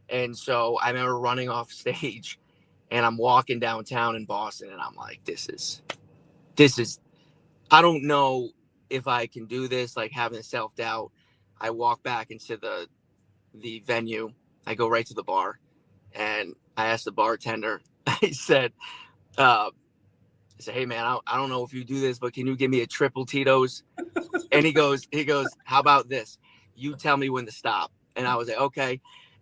And so I remember running off stage, and I'm walking downtown in Boston, and I'm like, this is, I don't know if I can do this, like having self-doubt. I walk back into the venue. I go right to the bar, and I asked the bartender, I said, hey man, I don't know if you do this, but can you give me a triple Tito's? And he goes, how about this? You tell me when to stop. And I was like, okay.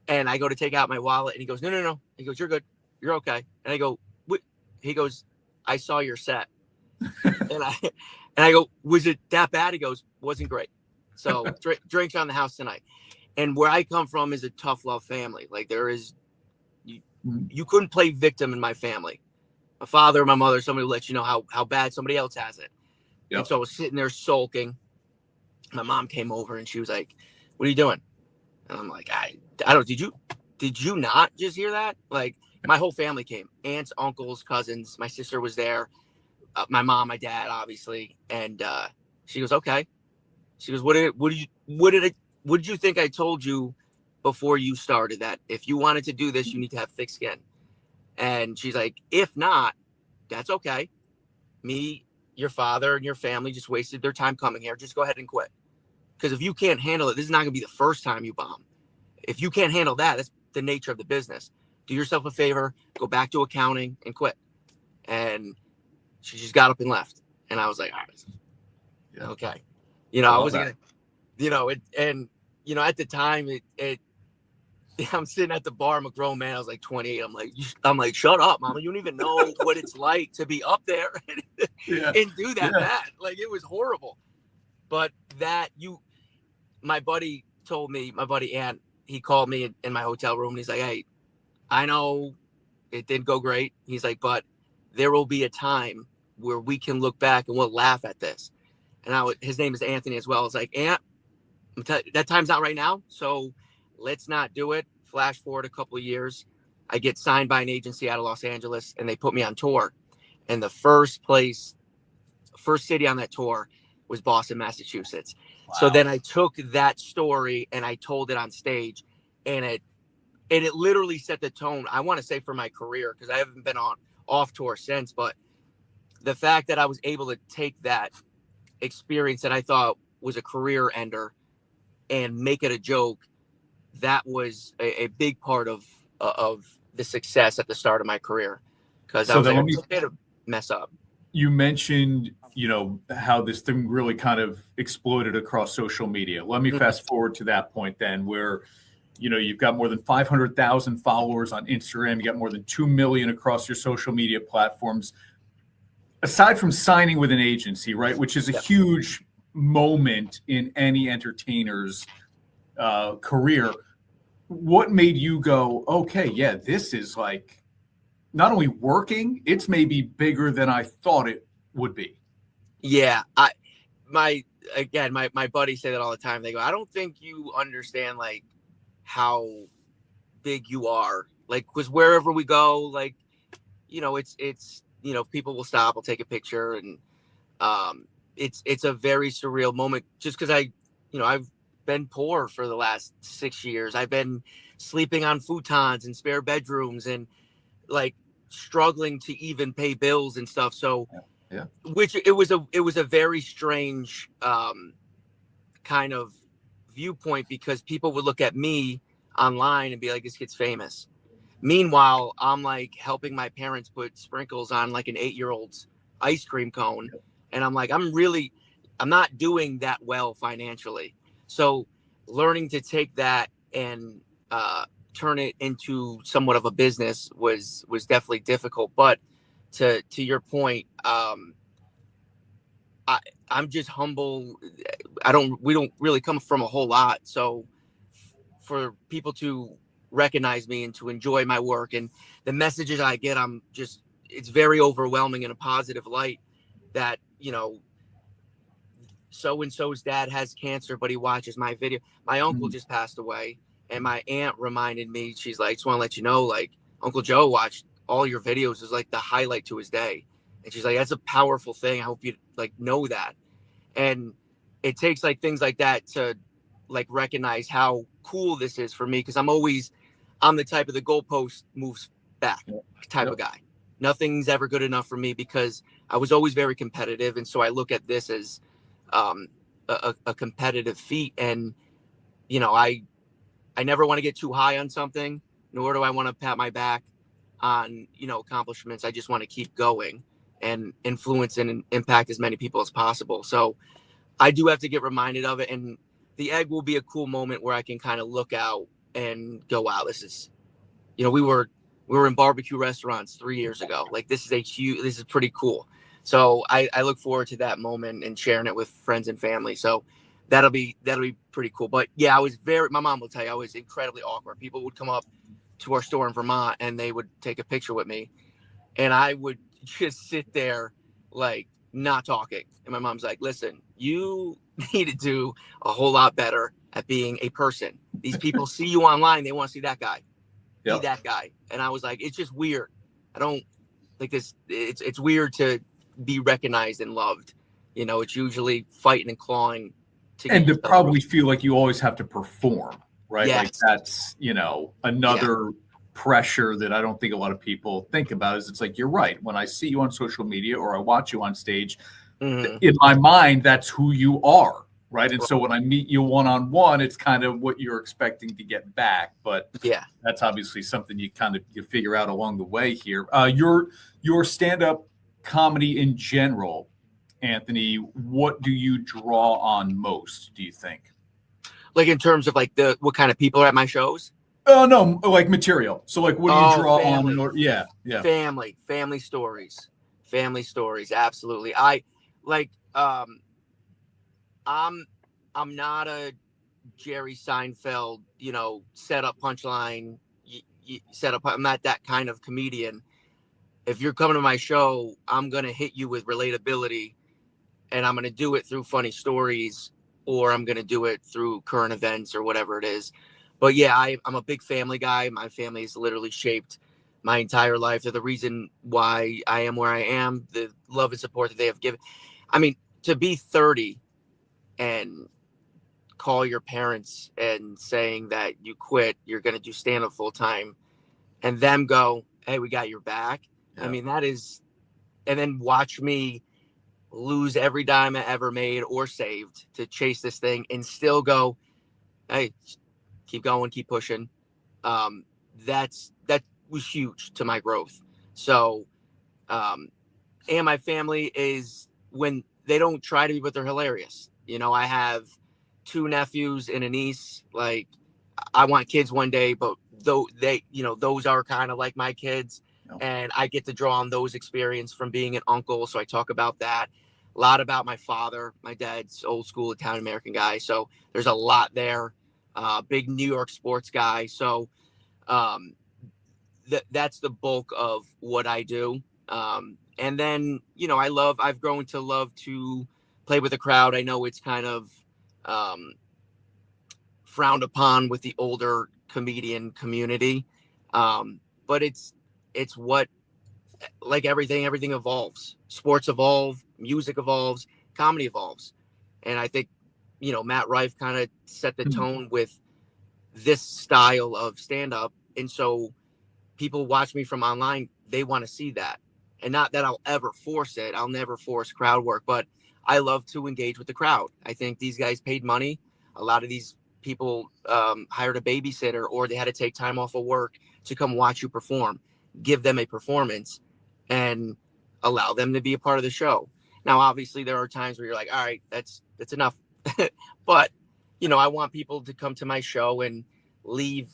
And I go to take out my wallet, and he goes, no. He goes, you're good. You're okay. And I go, what? He goes, I saw your set. and I go, was it that bad? He goes, wasn't great. So drinks on the house tonight. And where I come from is a tough love family. Like, there is, you couldn't play victim in my family. My father, my mother, somebody will let you know how bad somebody else has it. Yep. And so I was sitting there sulking. My mom came over, and she was like, what are you doing? And I'm like, I don't, did you not just hear that? Like, my whole family came, aunts, uncles, cousins. My sister was there. My mom, my dad, obviously. And she goes, okay. She goes, what did you think I told you before you started, that if you wanted to do this, you need to have thick skin? And she's like, if not, that's okay. Me, your father, and your family just wasted their time coming here. Just go ahead and quit. Because if you can't handle it, this is not going to be the first time you bomb. If you can't handle that, that's the nature of the business. Do yourself a favor, go back to accounting and quit. And she just got up and left. And I was like, all right, okay. I wasn't going to, at the time, I'm sitting at the bar. I'm a grown man. I was like 28. I'm like, shut up, mama. You don't even know what it's like to be up there and do that bad. Like, it was horrible. But my buddy told me, my buddy Ant, he called me in my hotel room, and he's like, hey, I know it didn't go great. He's like, but there will be a time where we can look back and we'll laugh at this. And his name is Anthony as well. It's like, Ant, that time's not right now. So let's not do it. Flash forward a couple of years. I get signed by an agency out of Los Angeles, and they put me on tour. And the first city on that tour was Boston, Massachusetts. Wow. So then I took that story and I told it on stage, and it literally set the tone, I want to say, for my career, because I haven't been off tour since. But the fact that I was able to take that experience that I thought was a career ender and make it a joke, that was a big part of the success at the start of my career. Because I was okay to mess up. You mentioned, how this thing really kind of exploded across social media. Let me fast forward to that point then, where, you've got more than 500,000 followers on Instagram. You got more than 2 million across your social media platforms. Aside from signing with an agency, right, which is a huge moment in any entertainer's career, what made you go, okay, yeah, this is like not only working, it's maybe bigger than I thought it would be? Yeah, my buddies say that all the time. They go, I don't think you understand like how big you are. Like, because wherever we go, like, it's people will stop, will take a picture, and it's a very surreal moment. Just because I've been poor for the last 6 years. I've been sleeping on futons and spare bedrooms, and like struggling to even pay bills and stuff. So. Yeah. Which it was a very strange kind of viewpoint, because people would look at me online and be like, this kid's famous. Meanwhile, I'm like helping my parents put sprinkles on like an 8-year-old's ice cream cone. And I'm like, I'm not doing that well financially. So learning to take that and turn it into somewhat of a business was definitely difficult. But to your point, I'm just humble. We don't really come from a whole lot. So for people to recognize me and to enjoy my work and the messages I get, it's very overwhelming in a positive light that, so-and-so's dad has cancer, but he watches my video. My uncle just passed away, and my aunt reminded me, she's like, just want to let you know, like, Uncle Joe watched all your videos is like the highlight to his day. And she's like, that's a powerful thing. I hope you know that. And it takes things like that to recognize how cool this is for me. Cause I'm the type of the goalpost moves back type of guy. Nothing's ever good enough for me because I was always very competitive. And so I look at this as a competitive feat. And, I never want to get too high on something, nor do I want to pat my back on, accomplishments. I just want to keep going and influence and impact as many people as possible. So I do have to get reminded of it. And the egg will be a cool moment where I can kind of look out and go, wow, this is, we were in barbecue restaurants 3 years ago. This is pretty cool. So I look forward to that moment and sharing it with friends and family. So that'll be pretty cool. But yeah, my mom will tell you, I was incredibly awkward. People would come up to our store in Vermont and they would take a picture with me. And I would just sit there not talking. And my mom's like, listen, you need to do a whole lot better at being a person. These people see you online. They want to see that guy. Be that guy. And I was like, it's just weird. I don't like this. It's weird to be recognized and loved. It's usually fighting and clawing. To probably feel like you always have to perform, right? Yes. That's, another pressure that I don't think a lot of people think about is it's like, you're right. When I see you on social media or I watch you on stage, in my mind, that's who you are. Right. And so when I meet you one-on-one, it's kind of what you're expecting to get back. But that's obviously something you figure out along the way here. Your stand-up comedy in general, Anthony, what do you draw on most, do you think? In terms of what kind of people are at my shows? Oh, no, material. So what do you draw family. on? Yeah. Family stories. Absolutely. I'm not a Jerry Seinfeld, set up punchline, I'm not that kind of comedian. If you're coming to my show, I'm going to hit you with relatability, and I'm going to do it through funny stories, or I'm going to do it through current events or whatever it is. But yeah, I'm a big family guy. My family has literally shaped my entire life. They're the reason why I am where I am, the love and support that they have given. I mean, to be 30 and call your parents and saying that you quit, you're going to do stand-up full time, and them go, hey, we got your back. Yeah. I mean, that is, and then watch me lose every dime I ever made or saved to chase this thing and still go, hey, keep going, keep pushing. That was huge to my growth. So, and my family is, when they don't try to be, but they're hilarious. I have 2 nephews and a niece. I want kids one day, but though they, those are kind of like my kids. And I get to draw on those experience from being an uncle. So I talk about that a lot, about my father. My dad's old school Italian American guy. So there's a lot there. Big New York sports guy. So that's the bulk of what I do. And then, I've grown to love to play with the crowd. I know it's kind of frowned upon with the older comedian community. But it's what, everything evolves. Sports evolve, music evolves, comedy evolves. And I think, Matt Rife kind of set the tone with this style of stand-up. And so people watch me from online, they want to see that. And not that I'll ever force it. I'll never force crowd work, but I love to engage with the crowd. I think these guys paid money. A lot of these people hired a babysitter, or they had to take time off of work to come watch you perform. Give them a performance and allow them to be a part of the show. Now, obviously, there are times where you're like, all right, that's enough. But, I want people to come to my show and leave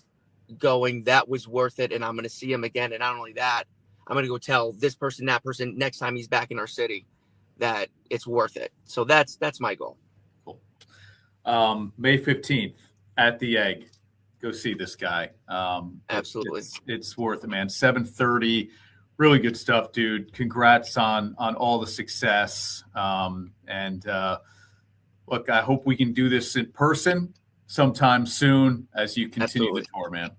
going, that was worth it, and I'm going to see him again. And not only that, I'm going to go tell this person, that person, next time he's back in our city, that it's worth it. So that's my goal. Cool. May 15th at the Egg. Go see this guy. Absolutely. It's worth it, man. 7:30. Really good stuff, dude. Congrats on all the success. Look, I hope we can do this in person sometime soon as you continue the tour, man.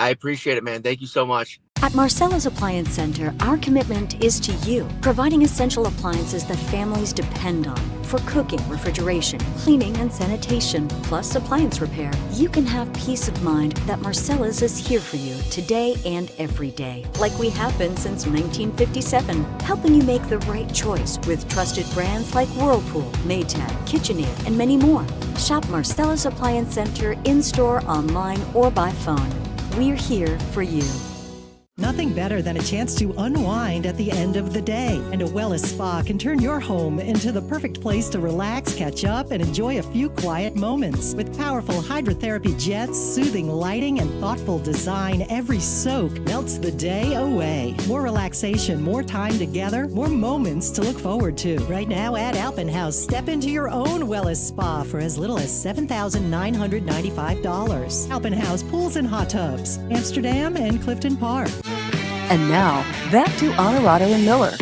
I appreciate it, man. Thank you so much. At Marcella's Appliance Center, our commitment is to you, providing essential appliances that families depend on. For cooking, refrigeration, cleaning, and sanitation, plus appliance repair, you can have peace of mind that Marcella's is here for you today and every day, like we have been since 1957, helping you make the right choice with trusted brands like Whirlpool, Maytag, KitchenAid, and many more. Shop Marcella's Appliance Center in-store, online, or by phone. We're here for you. Nothing better than a chance to unwind at the end of the day. And a Wellness Spa can turn your home into the perfect place to relax, catch up, and enjoy a few quiet moments. With powerful hydrotherapy jets, soothing lighting, and thoughtful design, every soak melts the day away. More relaxation, more time together, more moments to look forward to. Right now at Alpenhaus, step into your own Wellness Spa for as little as $7,995. Alpenhaus Pools and Hot Tubs, Amsterdam and Clifton Park. And now, back to Onorato and Miller.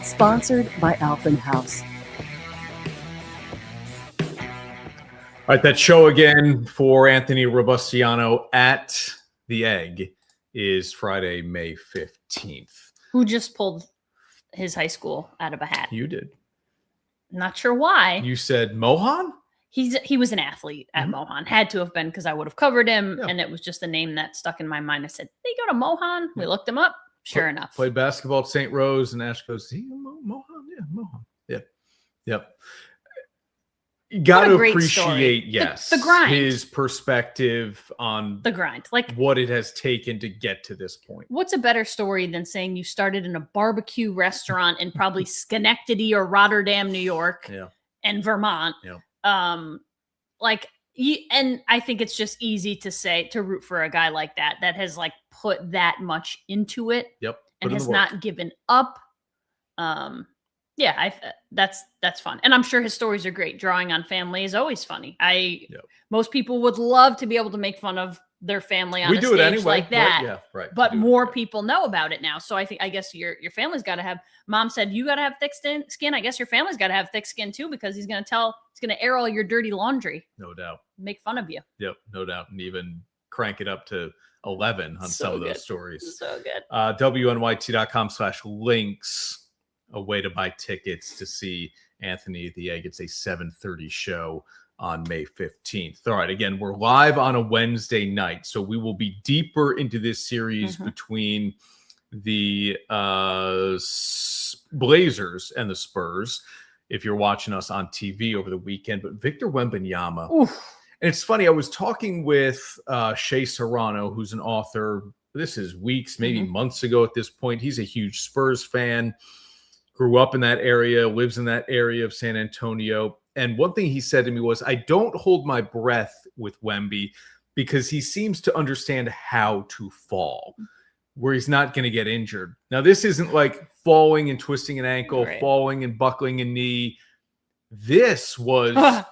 Sponsored by Alpenhaus. All right, that show again for Anthony Robustiano at the Egg is Friday, May 15th. Who just pulled his high school out of a hat? You did. Not sure why. You said Mohan? He was an athlete at Mohan. Had to have been because I would have covered him, and it was just a name that stuck in my mind. I said, "They go to Mohan." We looked him up. Sure enough, played basketball at St. Rose, and Ash goes, "Mohan, yeah, Mohan, yep." You got to appreciate, the grind, his perspective on the grind, like what it has taken to get to this point. What's a better story than saying you started in a barbecue restaurant in probably Schenectady or Rotterdam, New York, and Vermont? Yeah. And I think it's just easy to root for a guy like that has like put that much into it. Yep. And has not given up. That's fun. And I'm sure his stories are great. Drawing on family is always funny. Most people would love to be able to make fun of their family on a stage like that. Right. But more people know about it now. So I guess your family's got to have. Mom said you got to have thick skin. I guess your family's got to have thick skin too, because he's going to air all your dirty laundry. No doubt. Make fun of you. Yep, no doubt, and even crank it up to 11 on some of those stories. So good. WNYT.com/links, a way to buy tickets to see Anthony at the Egg. It's a 7:30 show on May 15th. All right, again, we're live on a Wednesday night, so we will be deeper into this series between the Blazers and the Spurs if you're watching us on TV over the weekend. But Victor Wembanyama, and it's funny, I was talking with Shea Serrano, who's an author. This is weeks, maybe months ago at this point. He's a huge Spurs fan, grew up in that area, lives in that area of San Antonio. And one thing he said to me was, I don't hold my breath with Wemby because he seems to understand how to fall, where he's not going to get injured. Now, this isn't like falling and twisting an ankle, falling and buckling a knee. This was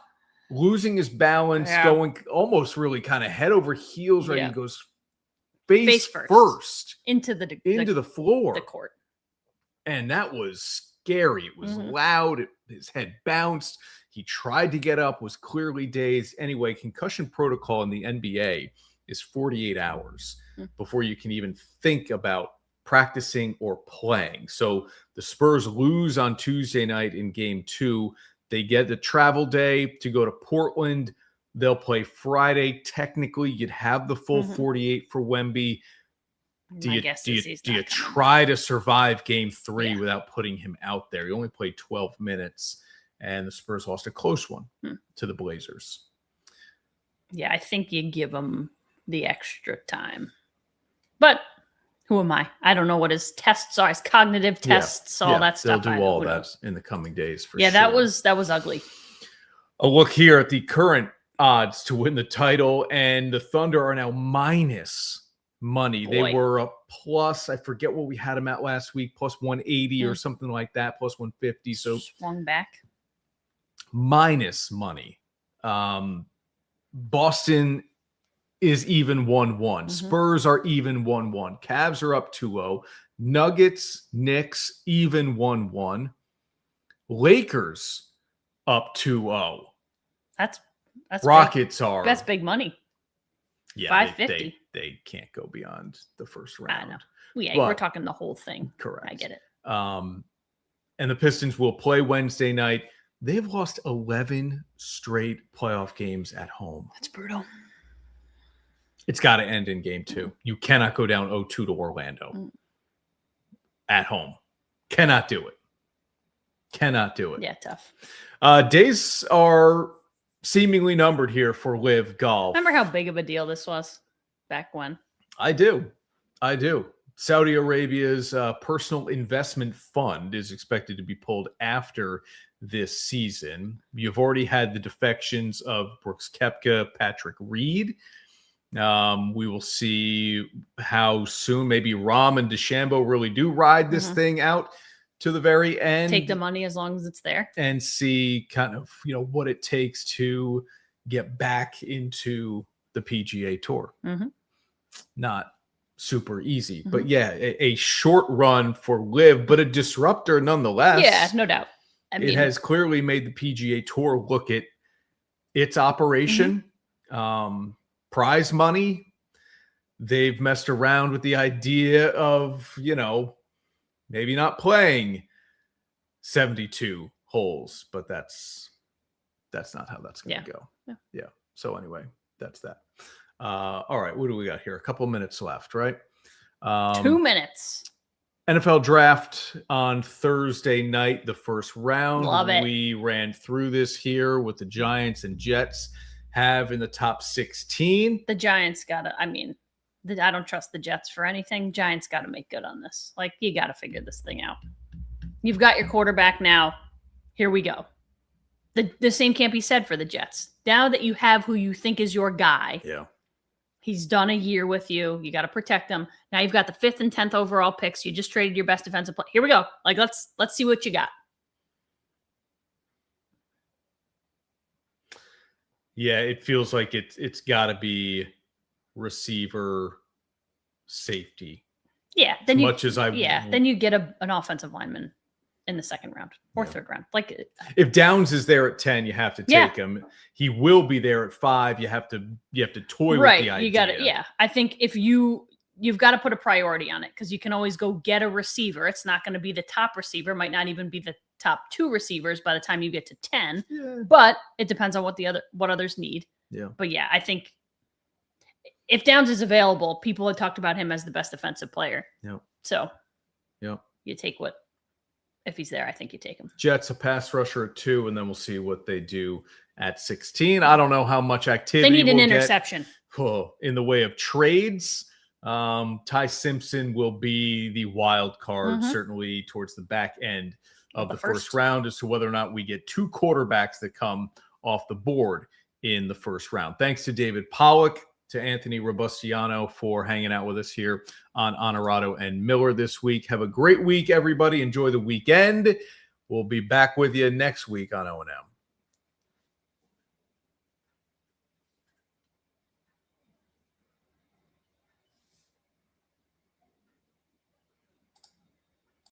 losing his balance, going almost really kind of head over heels, right? He goes face first into the floor, the court. And that was scary. It was loud. His head bounced. He tried to get up, was clearly dazed. Anyway, concussion protocol in the NBA is 48 hours before you can even think about practicing or playing. So the Spurs lose on Tuesday night in game 2. They get the travel day to go to Portland. They'll play Friday. Technically, you'd have the full 48 for Wemby. Do you try to survive game 3 without putting him out there? He only played 12 minutes, and the Spurs lost a close one to the Blazers. Yeah, I think you give him the extra time. But who am I? I don't know what his tests are, his cognitive tests, all that stuff. They'll do all that in the coming days for sure. Yeah, that was ugly. A look here at the current odds to win the title, and the Thunder are now minus money. Boy. They were a plus, I forget what we had them at last week, plus 180 or something like that, plus 150. So swung back. Minus money. Boston is even 1-1. Spurs are even 1-1. Cavs are up 2-0. Nuggets, Knicks, even 1-1. Lakers up 2-0. That's Rockets big. are. That's big money. Yeah, 550. They can't go beyond the first round. I know. Yeah, But- we're talking the whole thing. Correct. I get it. And the Pistons will play Wednesday night. They've lost 11 straight playoff games at home. That's brutal. It's got to end in game 2. You cannot go down 0-2 to Orlando at home. Cannot do it. Cannot do it. Yeah, tough. Days are seemingly numbered here for Live Golf. Remember how big of a deal this was back when? I do. Saudi Arabia's personal investment fund is expected to be pulled after this season. You've already had the defections of Brooks Koepka, Patrick Reed. We will see how soon maybe Rahm and DeChambeau really do ride this thing out to the very end. Take the money as long as it's there. And see kind of, what it takes to get back into the PGA Tour. Not super easy, but yeah, a short run for Liv, but a disruptor nonetheless. Yeah, no doubt. It has clearly made the PGA Tour look at its operation, prize money. They've messed around with the idea of, maybe not playing 72 holes, but that's not how that's going to go. Yeah. So anyway, that's that. All right. What do we got here? A couple minutes left, right? 2 minutes. NFL draft on Thursday night, the first round. Love it. We ran through this here with the Giants and Jets have in the top 16. The Giants got to, I don't trust the Jets for anything. Giants got to make good on this. Like, you got to figure this thing out. You've got your quarterback now. Here we go. The same can't be said for the Jets. Now that you have who you think is your guy. Yeah. He's done a year with you. You got to protect him. Now you've got the 5th and 10th overall picks. You just traded your best defensive player. Here we go. Like, let's see what you got. Yeah, it feels like it's got to be receiver, safety. Yeah, then you get an offensive lineman in the second round or third round. Like, if Downs is there at 10, you have to take him. He will be there at 5. You have to toy with the idea. You got it. Yeah, I think if you've got to put a priority on it, because you can always go get a receiver. It's not going to be the top receiver. Might not even be the top 2 receivers by the time you get to 10. Yeah. But it depends on what others need. Yeah. But yeah, I think if Downs is available, people had talked about him as the best defensive player. Yeah. So you take if he's there, I think you take him. Jets a pass rusher at 2, and then we'll see what they do at 16. I don't know how much activity they need an we'll interception in the way of trades. Ty Simpson will be the wild card, certainly towards the back end of the first round, as to whether or not we get 2 quarterbacks that come off the board in the first round. Thanks to David Pollack, to Anthony Robustiano for hanging out with us here on Onorato and Miller this week. Have a great week, everybody. Enjoy the weekend. We'll be back with you next week on O&M.